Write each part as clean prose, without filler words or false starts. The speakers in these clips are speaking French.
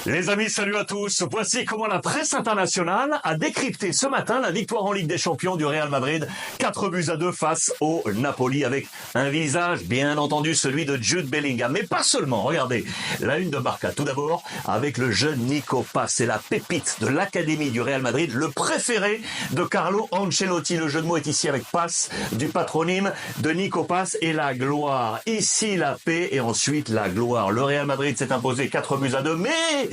Les amis, salut à tous. Voici comment la presse internationale a décrypté ce matin la victoire en Ligue des Champions du Real Madrid. 4-2 face au Napoli avec un visage, bien entendu, celui de Jude Bellingham. Mais pas seulement, regardez, la une de Marca. Tout d'abord, avec le jeune Nico Paz. C'est la pépite de l'académie du Real Madrid, le préféré de Carlo Ancelotti. Le jeu de mots est ici avec Paz, du patronyme de Nico Paz et la gloire. Ici, la paix et ensuite la gloire. Le Real Madrid s'est imposé 4-2, mais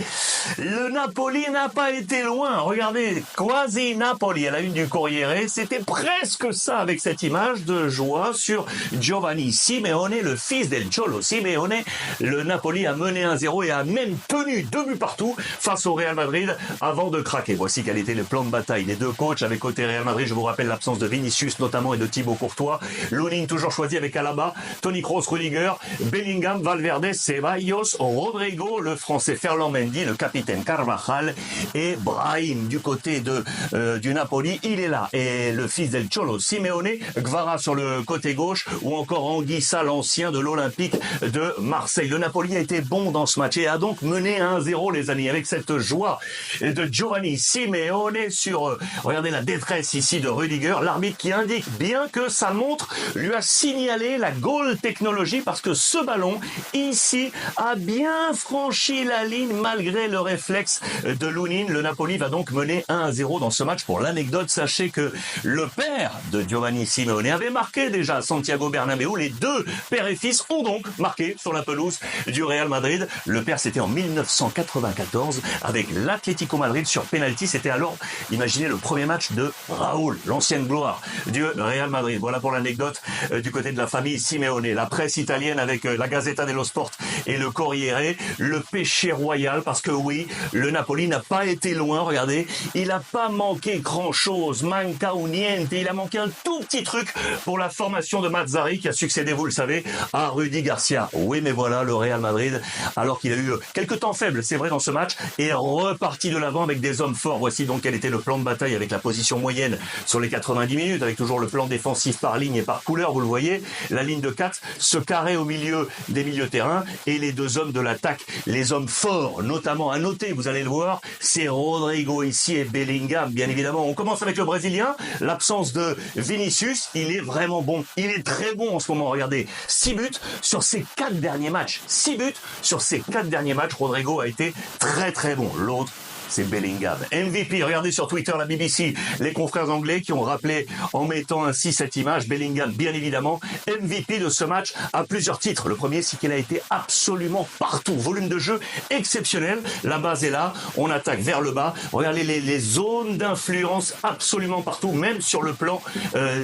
le Napoli n'a pas été loin. Regardez, quasi Napoli à la une du Corriere. C'était presque ça avec cette image de joie sur Giovanni Simeone, le fils del Cholo Simeone. Le Napoli a mené 1-0 et a même tenu 2 buts partout face au Real Madrid avant de craquer. Voici quel était le plan de bataille. Les deux coachs avec côté Real Madrid, je vous rappelle l'absence de Vinicius notamment et de Thibaut Courtois. Lunin toujours choisi avec Alaba, Toni Kroos, Rudiger, Bellingham, Valverde, Ceballos, Rodrigo, le français Ferland Mendy, le capitaine Carvajal et Brahim du côté du Napoli. Il est là. Et le fils del Cholo Simeone, Gvara sur le côté gauche ou encore Anguissa, l'ancien de l'Olympique de Marseille. Le Napoli a été bon dans ce match et a donc mené 1-0 les amis avec cette joie de Giovanni Simeone sur, regardez la détresse ici de Rudiger, l'arbitre qui indique bien que sa montre lui a signalé la goal technologie parce que ce ballon ici a bien franchi la ligne malgré le réflexe de Lunin. Le Napoli va donc mener 1-0 dans ce match. Pour l'anecdote, sachez que le père de Giovanni Simeone avait marqué déjà à Santiago Bernabéu. Les deux pères et fils ont donc marqué sur la pelouse du Real Madrid. Le père, c'était en 1994 avec l'Atlético Madrid sur penalty. C'était alors, imaginez, le premier match de Raúl, l'ancienne gloire du Real Madrid. Voilà pour l'anecdote du côté de la famille Simeone. La presse italienne avec la Gazzetta dello Sport et le Corriere, le péché royal parce que oui, le Napoli n'a pas été loin. Regardez, il n'a pas manqué grand-chose. Manca un niente. Il a manqué un tout petit truc pour la formation de Mazzarri qui a succédé, vous le savez, à Rudy Garcia. Oui, mais voilà, le Real Madrid, alors qu'il a eu quelques temps faibles, c'est vrai, dans ce match, est reparti de l'avant avec des hommes forts. Voici donc quel était le plan de bataille avec la position moyenne sur les 90 minutes, avec toujours le plan défensif par ligne et par couleur, vous le voyez, la ligne de 4 se carré au milieu des milieux terrain et les deux hommes de l'attaque, les hommes forts, notamment à noter, vous allez le voir, c'est Rodrigo ici et Bellingham, bien évidemment. On commence avec le Brésilien, l'absence de Vinicius, il est vraiment bon, il est très bon en ce moment, regardez, 6 buts sur ses 4 derniers matchs, 6 buts sur ses 4 derniers matchs, Rodrigo a été très très bon. L'autre, c'est Bellingham. MVP, regardez sur Twitter la BBC, les confrères anglais qui ont rappelé en mettant ainsi cette image, Bellingham bien évidemment, MVP de ce match à plusieurs titres. Le premier, c'est qu'il a été absolument partout. Volume de jeu exceptionnel, la base est là, on attaque vers le bas. Regardez les zones d'influence absolument partout, même sur le plan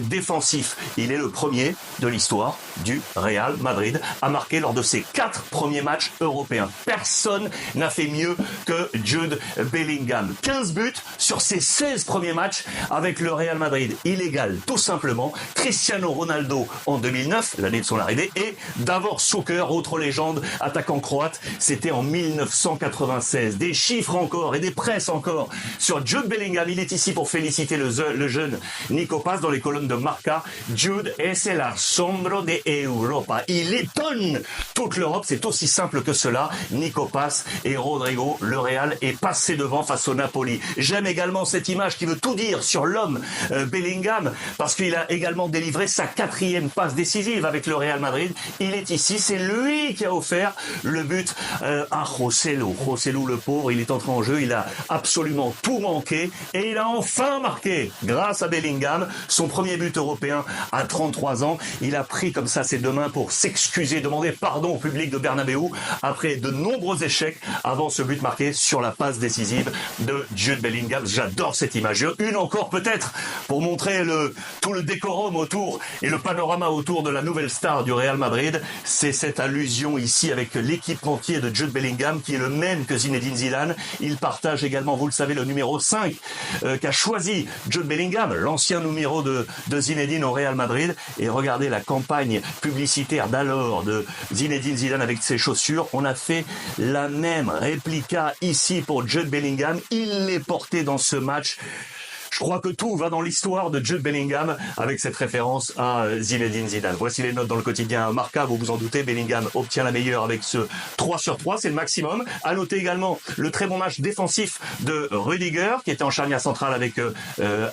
défensif. Il est le premier de l'histoire du Real Madrid à marquer lors de ses 4 premiers matchs européens. Personne n'a fait mieux que Jude Bellingham. 15 buts sur ses 16 premiers matchs avec le Real Madrid. Il égale tout simplement Cristiano Ronaldo en 2009, l'année de son arrivée, et Davor Šuker, autre légende, attaquant croate, c'était en 1996. Des chiffres encore et des presses encore sur Jude Bellingham. Il est ici pour féliciter le jeune Nico Paz dans les colonnes de Marca. Jude es el asombro de Europa. Il étonne toute l'Europe, c'est aussi simple que cela. Nico Paz et Rodrigo, le Real est passé devant face au Napoli. J'aime également cette image qui veut tout dire sur l'homme Bellingham parce qu'il a également délivré sa 4e passe décisive avec le Real Madrid. Il est ici, c'est lui qui a offert le but à Joselu. Joselu le pauvre, il est entré en jeu, il a absolument tout manqué et il a enfin marqué grâce à Bellingham son premier but européen à 33 ans. Il a pris comme ça ses deux mains pour s'excuser, demander pardon au public de Bernabéu après de nombreux échecs avant ce but marqué sur la passe décisive de Jude Bellingham. J'adore cette image. Une encore peut-être pour montrer tout le décorum autour et le panorama autour de la nouvelle star du Real Madrid. C'est cette allusion ici avec l'équipementier de Jude Bellingham qui est le même que Zinedine Zidane. Il partage également, vous le savez, le numéro 5 qu'a choisi Jude Bellingham, l'ancien numéro de Zinedine au Real Madrid. Et regardez la campagne publicitaire d'alors de Zinedine Zidane avec ses chaussures. On a fait la même réplica ici pour Jude Bellingham. Il l'est porté dans ce match. Je crois que tout va dans l'histoire de Jude Bellingham avec cette référence à Zinedine Zidane. Voici les notes dans le quotidien Marca, vous vous en doutez, Bellingham obtient la meilleure avec ce 3 sur 3, c'est le maximum. À noter également le très bon match défensif de Rudiger, qui était en charnière centrale avec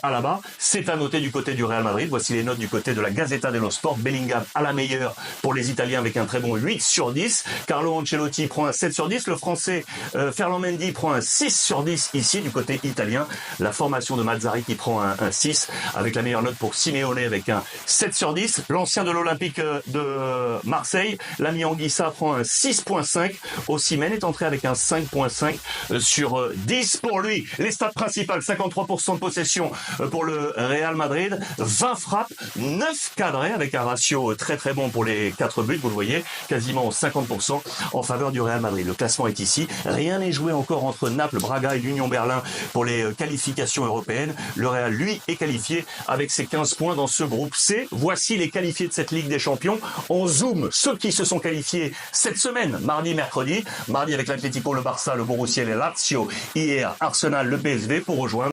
Alaba. C'est à noter du côté du Real Madrid. Voici les notes du côté de la Gazzetta dello Sport. Bellingham à la meilleure pour les Italiens avec un très bon 8 sur 10. Carlo Ancelotti prend un 7 sur 10. Le Français Ferland Mendy prend un 6 sur 10 ici du côté italien. La formation de Mazzarri qui prend un 6 avec la meilleure note pour Simeone avec un 7 sur 10. L'ancien de l'Olympique de Marseille, l'ami Anguissa, prend un 6.5. Osimhen est entré avec un 5.5 sur 10 pour lui. Les stats principales, 53% de possession pour le Real Madrid, 20 frappes, 9 cadrés avec un ratio très très bon pour les 4 buts, vous le voyez, quasiment 50% en faveur du Real Madrid. Le classement est ici. Rien n'est joué encore entre Naples, Braga et l'Union Berlin pour les qualifications européennes. Le Real, lui, est qualifié avec ses 15 points dans ce groupe C. Voici les qualifiés de cette Ligue des Champions. On zoome ceux qui se sont qualifiés cette semaine, mardi, mercredi. Mardi avec l'Atlético, le Barça, le Borussia et le Lazio. Hier, Arsenal, le PSV pour rejoindre